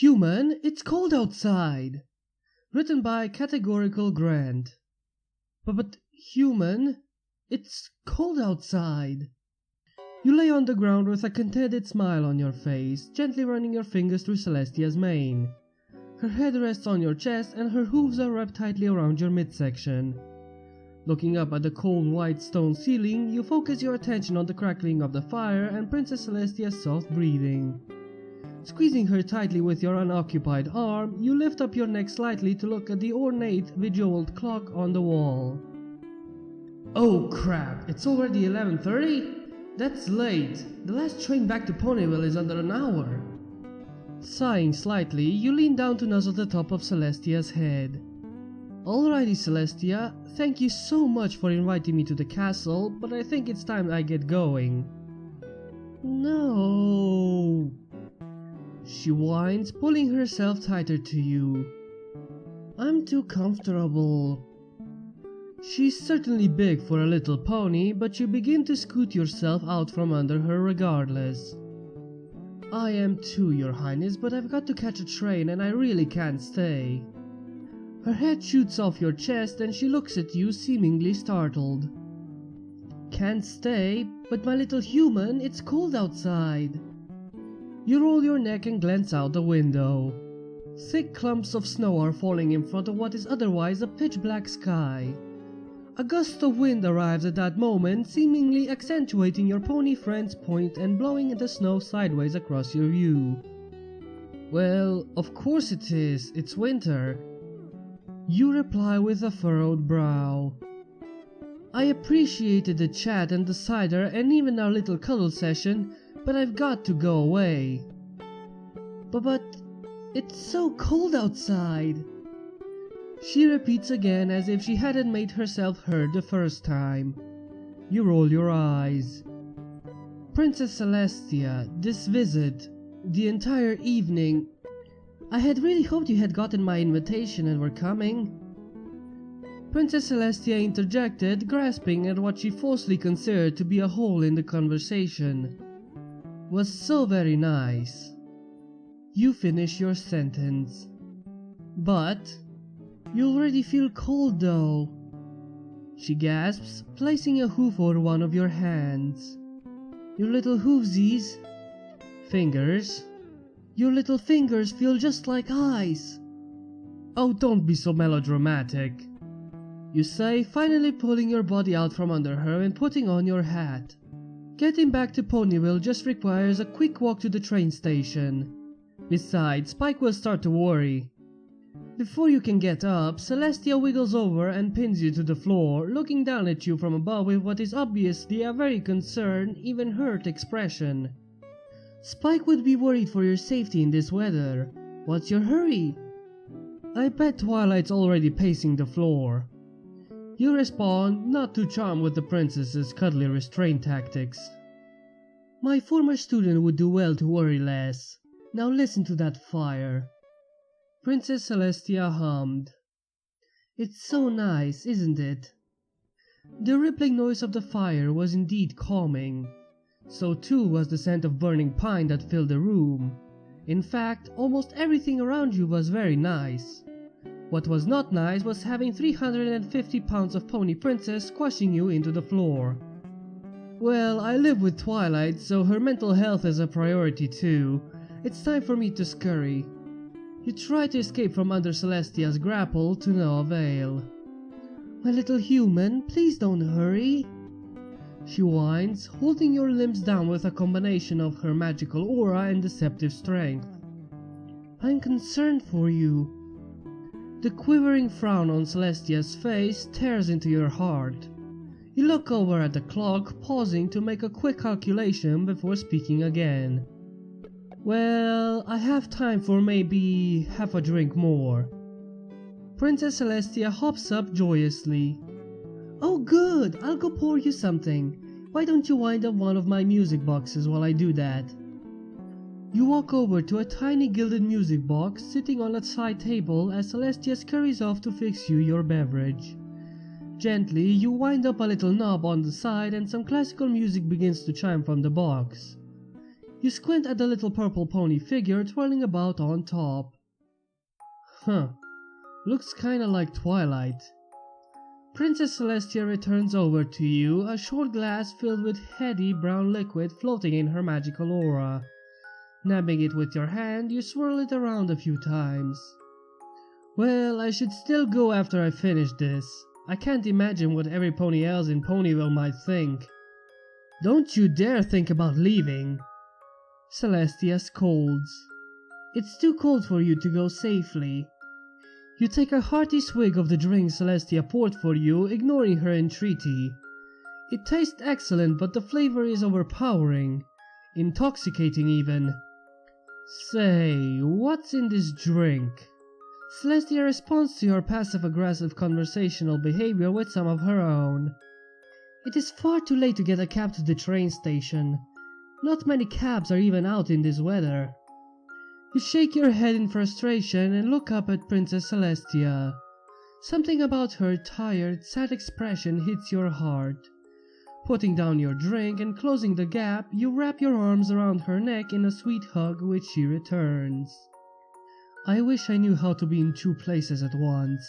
Human, it's cold outside. Written by Categorical Grant. But human, it's cold outside. You lay on the ground with a contented smile on your face, gently running your fingers through Celestia's mane. Her head rests on your chest and her hooves are wrapped tightly around your midsection. Looking up at the cold white stone ceiling, you focus your attention on the crackling of the fire and Princess Celestia's soft breathing. Squeezing her tightly with your unoccupied arm, you lift up your neck slightly to look at the ornate, bejeweled clock on the wall. Oh crap, it's already 11:30? That's late. The last train back to Ponyville is under an hour. Sighing slightly, you lean down to nuzzle the top of Celestia's head. Alrighty Celestia, thank you so much for inviting me to the castle, but I think it's time I get going. No. She whines, pulling herself tighter to you. I'm too comfortable. She's certainly big for a little pony, but you begin to scoot yourself out from under her regardless. I am too, Your Highness, but I've got to catch a train and I really can't stay. Her head shoots off your chest and she looks at you, seemingly startled. Can't stay? But my little human, it's cold outside. You roll your neck and glance out the window. Thick clumps of snow are falling in front of what is otherwise a pitch-black sky. A gust of wind arrives at that moment, seemingly accentuating your pony friend's point and blowing the snow sideways across your view. Well, of course it is, it's winter. You reply with a furrowed brow. I appreciated the chat and the cider and even our little cuddle session, but I've got to go away. But it's so cold outside. She repeats again as if she hadn't made herself heard the first time. You roll your eyes. Princess Celestia, this visit, the entire evening, I had really hoped you had gotten my invitation and were coming. Princess Celestia interjected, grasping at what she falsely considered to be a hole in the conversation. Was so very nice. You finish your sentence. But you already feel cold though. She gasps, placing a hoof over one of your hands. Your little hoofsies. Fingers. Your little fingers feel just like ice. Oh, don't be so melodramatic. You say, finally pulling your body out from under her and putting on your hat. Getting back to Ponyville just requires a quick walk to the train station. Besides, Spike will start to worry. Before you can get up, Celestia wiggles over and pins you to the floor, looking down at you from above with what is obviously a very concerned, even hurt expression. Spike would be worried for your safety in this weather. What's your hurry? I bet Twilight's already pacing the floor. You respond, not too charmed with the princess's cuddly restraint tactics. My former student would do well to worry less. Now listen to that fire. Princess Celestia hummed. It's so nice, isn't it? The rippling noise of the fire was indeed calming. So too was the scent of burning pine that filled the room. In fact, almost everything around you was very nice. What was not nice was having 350 pounds of Pony Princess squashing you into the floor. Well, I live with Twilight, so her mental health is a priority too. It's time for me to scurry. You try to escape from under Celestia's grapple to no avail. My little human, please don't hurry. She whines, holding your limbs down with a combination of her magical aura and deceptive strength. I'm concerned for you. The quivering frown on Celestia's face tears into your heart. You look over at the clock, pausing to make a quick calculation before speaking again. Well, I have time for maybe half a drink more. Princess Celestia hops up joyously. Oh good, I'll go pour you something. Why don't you wind up one of my music boxes while I do that? You walk over to a tiny gilded music box sitting on a side table as Celestia scurries off to fix you your beverage. Gently, you wind up a little knob on the side and some classical music begins to chime from the box. You squint at the little purple pony figure twirling about on top. Huh, looks kinda like Twilight. Princess Celestia returns over to you, a short glass filled with heady brown liquid floating in her magical aura. Nabbing it with your hand, you swirl it around a few times. Well, I should still go after I finish this. I can't imagine what every pony else in Ponyville might think. Don't you dare think about leaving. Celestia scolds. It's too cold for you to go safely. You take a hearty swig of the drink Celestia poured for you, ignoring her entreaty. It tastes excellent, but the flavor is overpowering. Intoxicating even. Say, what's in this drink? Celestia responds to your passive-aggressive conversational behavior with some of her own. It is far too late to get a cab to the train station. Not many cabs are even out in this weather. You shake your head in frustration and look up at Princess Celestia. Something about her tired, sad expression hits your heart. Putting down your drink and closing the gap, you wrap your arms around her neck in a sweet hug which she returns. I wish I knew how to be in two places at once.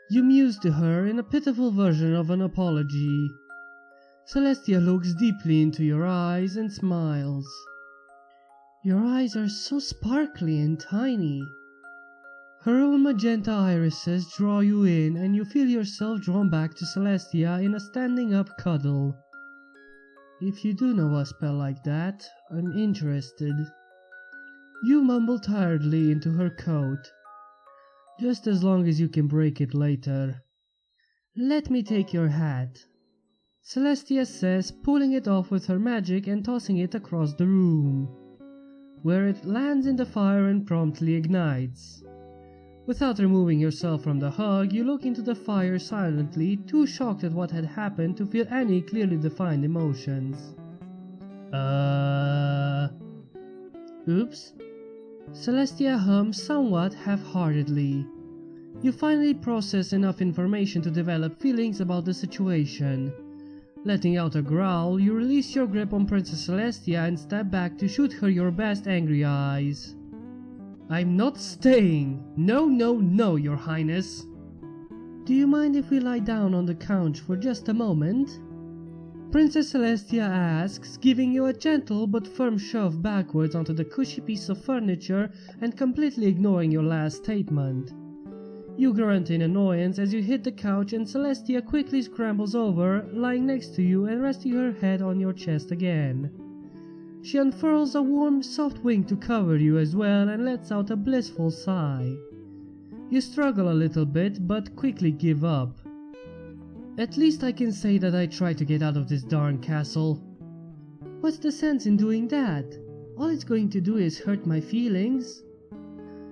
You muse to her in a pitiful version of an apology. Celestia looks deeply into your eyes and smiles. Your eyes are so sparkly and tiny. Her own magenta irises draw you in and you feel yourself drawn back to Celestia in a standing up cuddle. If you do know a spell like that, I'm interested. You mumble tiredly into her coat. Just as long as you can break it later. Let me take your hat. Celestia says, pulling it off with her magic and tossing it across the room, where it lands in the fire and promptly ignites. Without removing yourself from the hug, you look into the fire silently, too shocked at what had happened to feel any clearly defined emotions. Oops. Celestia hums somewhat half-heartedly. You finally process enough information to develop feelings about the situation. Letting out a growl, you release your grip on Princess Celestia and step back to shoot her your best angry eyes. I'm not staying! No, no, no, Your Highness! Do you mind if we lie down on the couch for just a moment? Princess Celestia asks, giving you a gentle but firm shove backwards onto the cushy piece of furniture and completely ignoring your last statement. You grunt in annoyance as you hit the couch and Celestia quickly scrambles over, lying next to you and resting her head on your chest again. She unfurls a warm, soft wing to cover you as well and lets out a blissful sigh. You struggle a little bit, but quickly give up. At least I can say that I tried to get out of this darn castle. What's the sense in doing that? All it's going to do is hurt my feelings.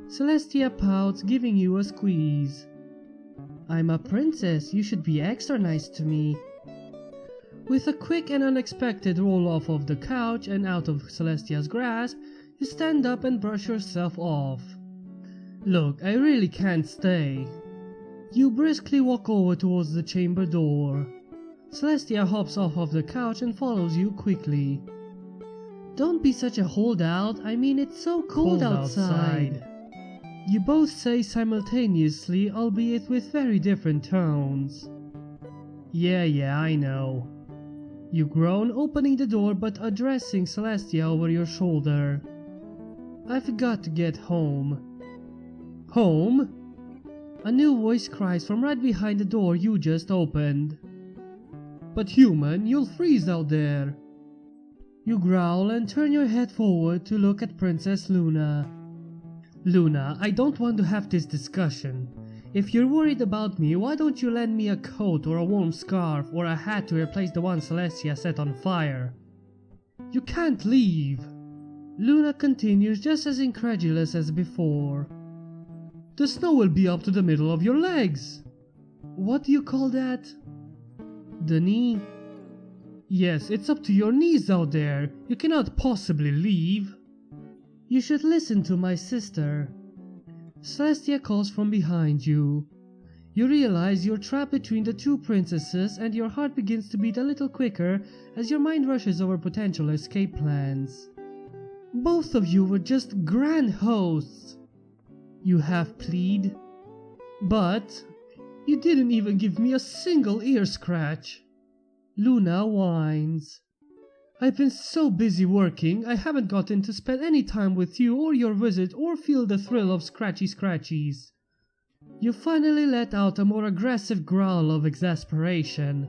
Celestia pouts, giving you a squeeze. I'm a princess, you should be extra nice to me. With a quick and unexpected roll off of the couch and out of Celestia's grasp, you stand up and brush yourself off. Look, I really can't stay. You briskly walk over towards the chamber door. Celestia hops off of the couch and follows you quickly. Don't be such a holdout, I mean it's so cold outside. You both say simultaneously, albeit with very different tones. Yeah, I know. You groan, opening the door but addressing Celestia over your shoulder. I've got to get home. Home? A new voice cries from right behind the door you just opened. But human, you'll freeze out there. You growl and turn your head forward to look at Princess Luna. Luna, I don't want to have this discussion. If you're worried about me, why don't you lend me a coat or a warm scarf or a hat to replace the one Celestia set on fire? You can't leave. Luna continues just as incredulous as before. The snow will be up to the middle of your legs. What do you call that? The knee? Yes, it's up to your knees out there. You cannot possibly leave. You should listen to my sister. Celestia calls from behind you. You realize you're trapped between the two princesses and your heart begins to beat a little quicker as your mind rushes over potential escape plans. Both of you were just grand hosts. You have plead, but you didn't even give me a single ear scratch. Luna whines. I've been so busy working, I haven't gotten to spend any time with you or your visit or feel the thrill of scratchy scratchies. You finally let out a more aggressive growl of exasperation.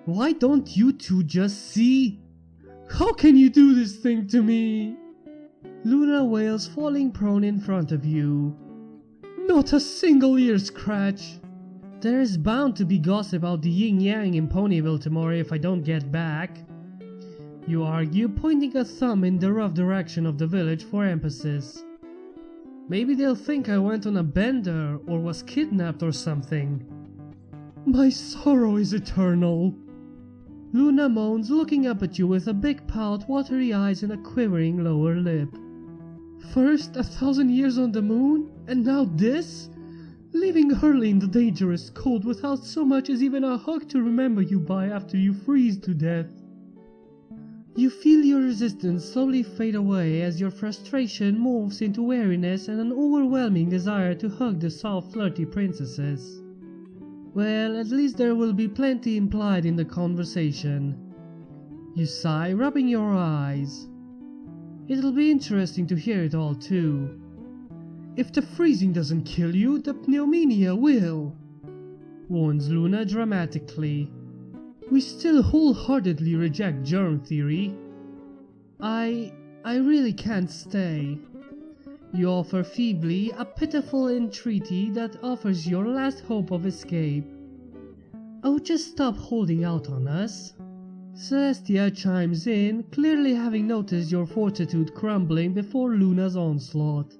Why don't you two just see? How can you do this thing to me? Luna wails, falling prone in front of you. Not a single ear scratch. There is bound to be gossip about the yin-yang in Ponyville tomorrow if I don't get back. You argue, pointing a thumb in the rough direction of the village for emphasis. Maybe they'll think I went on a bender or was kidnapped or something. My sorrow is eternal. Luna moans, looking up at you with a big pout, watery eyes and a quivering lower lip. First 1,000 years on the moon, and now this? Leaving Hurley in the dangerous cold without so much as even a hug to remember you by after you freeze to death. You feel your resistance slowly fade away as your frustration morphs into weariness and an overwhelming desire to hug the soft, flirty princesses. Well, at least there will be plenty implied in the conversation. You sigh, rubbing your eyes. It'll be interesting to hear it all too. If the freezing doesn't kill you, the pneumonia will, warns Luna dramatically. We still wholeheartedly reject germ theory. I really can't stay. You offer feebly, a pitiful entreaty that offers your last hope of escape. Oh, just stop holding out on us. Celestia chimes in, clearly having noticed your fortitude crumbling before Luna's onslaught.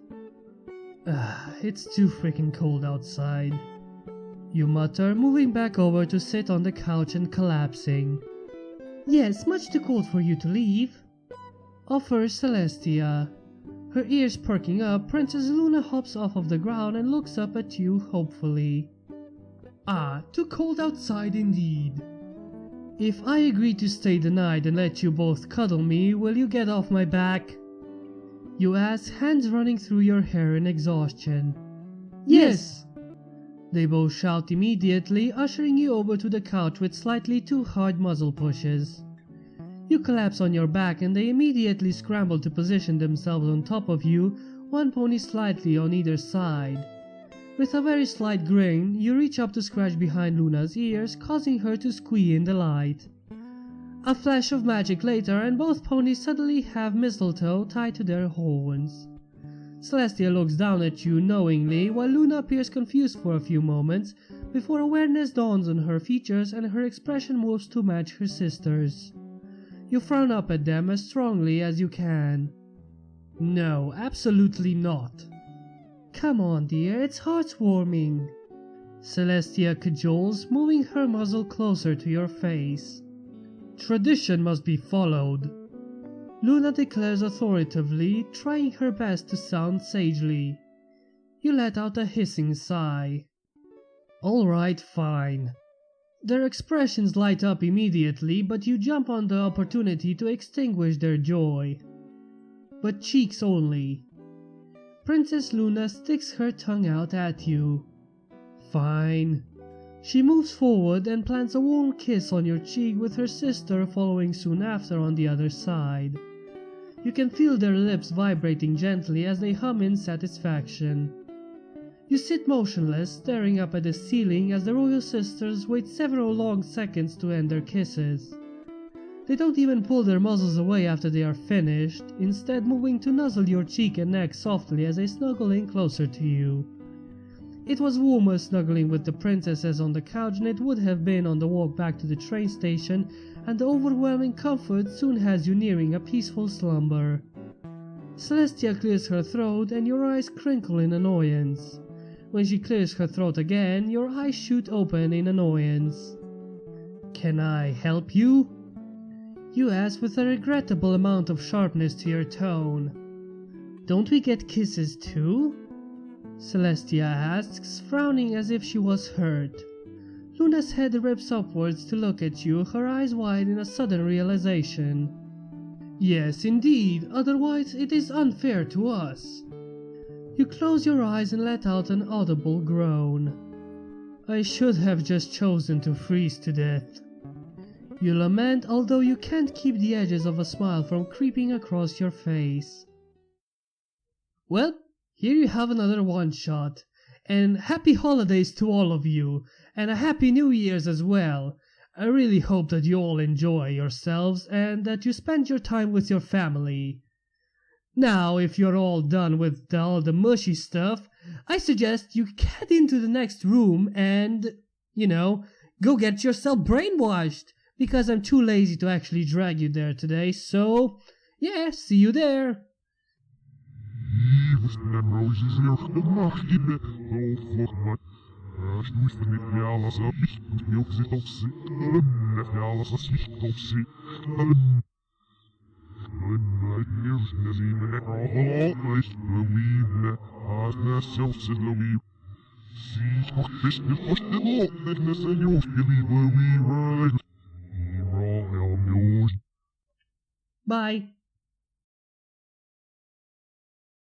It's too freaking cold outside. You mutter, moving back over to sit on the couch and collapsing. Yes, much too cold for you to leave, offers Celestia. Her ears perking up, Princess Luna hops off of the ground and looks up at you hopefully. Ah, too cold outside indeed. If I agree to stay the night and let you both cuddle me, will you get off my back? You ask, hands running through your hair in exhaustion. Yes! They both shout immediately, ushering you over to the couch with slightly too hard muzzle pushes. You collapse on your back and they immediately scramble to position themselves on top of you, one pony slightly on either side. With a very slight grin, you reach up to scratch behind Luna's ears, causing her to squeal in delight. A flash of magic later and both ponies suddenly have mistletoe tied to their horns. Celestia looks down at you knowingly while Luna appears confused for a few moments before awareness dawns on her features and her expression moves to match her sister's. You frown up at them as strongly as you can. No, absolutely not. Come on, dear, it's heartwarming. Celestia cajoles, moving her muzzle closer to your face. Tradition must be followed, Luna declares authoritatively, trying her best to sound sagely. You let out a hissing sigh. All right, fine. Their expressions light up immediately, but you jump on the opportunity to extinguish their joy. But cheeks only. Princess Luna sticks her tongue out at you. Fine. She moves forward and plants a warm kiss on your cheek, with her sister following soon after on the other side. You can feel their lips vibrating gently as they hum in satisfaction. You sit motionless, staring up at the ceiling as the royal sisters wait several long seconds to end their kisses. They don't even pull their muzzles away after they are finished, instead moving to nuzzle your cheek and neck softly as they snuggle in closer to you. It was warmer snuggling with the princesses on the couch than it would have been on the walk back to the train station, and the overwhelming comfort soon has you nearing a peaceful slumber. Celestia clears her throat and your eyes crinkle in annoyance. When she clears her throat again, your eyes shoot open in annoyance. "Can I help you?" you ask with a regrettable amount of sharpness to your tone. "Don't we get kisses too?" Celestia asks, frowning as if she was hurt. Luna's head rips upwards to look at you, her eyes wide in a sudden realization. Yes, indeed, otherwise it is unfair to us. You close your eyes and let out an audible groan. I should have just chosen to freeze to death. You lament, although you can't keep the edges of a smile from creeping across your face. Well, here you have another one-shot, and happy holidays to all of you, and a happy New Year's as well. I really hope that you all enjoy yourselves and that you spend your time with your family. Now, if you're all done with all the mushy stuff, I suggest you get into the next room and, go get yourself brainwashed, because I'm too lazy to actually drag you there today, so, yeah, see you there. Bye.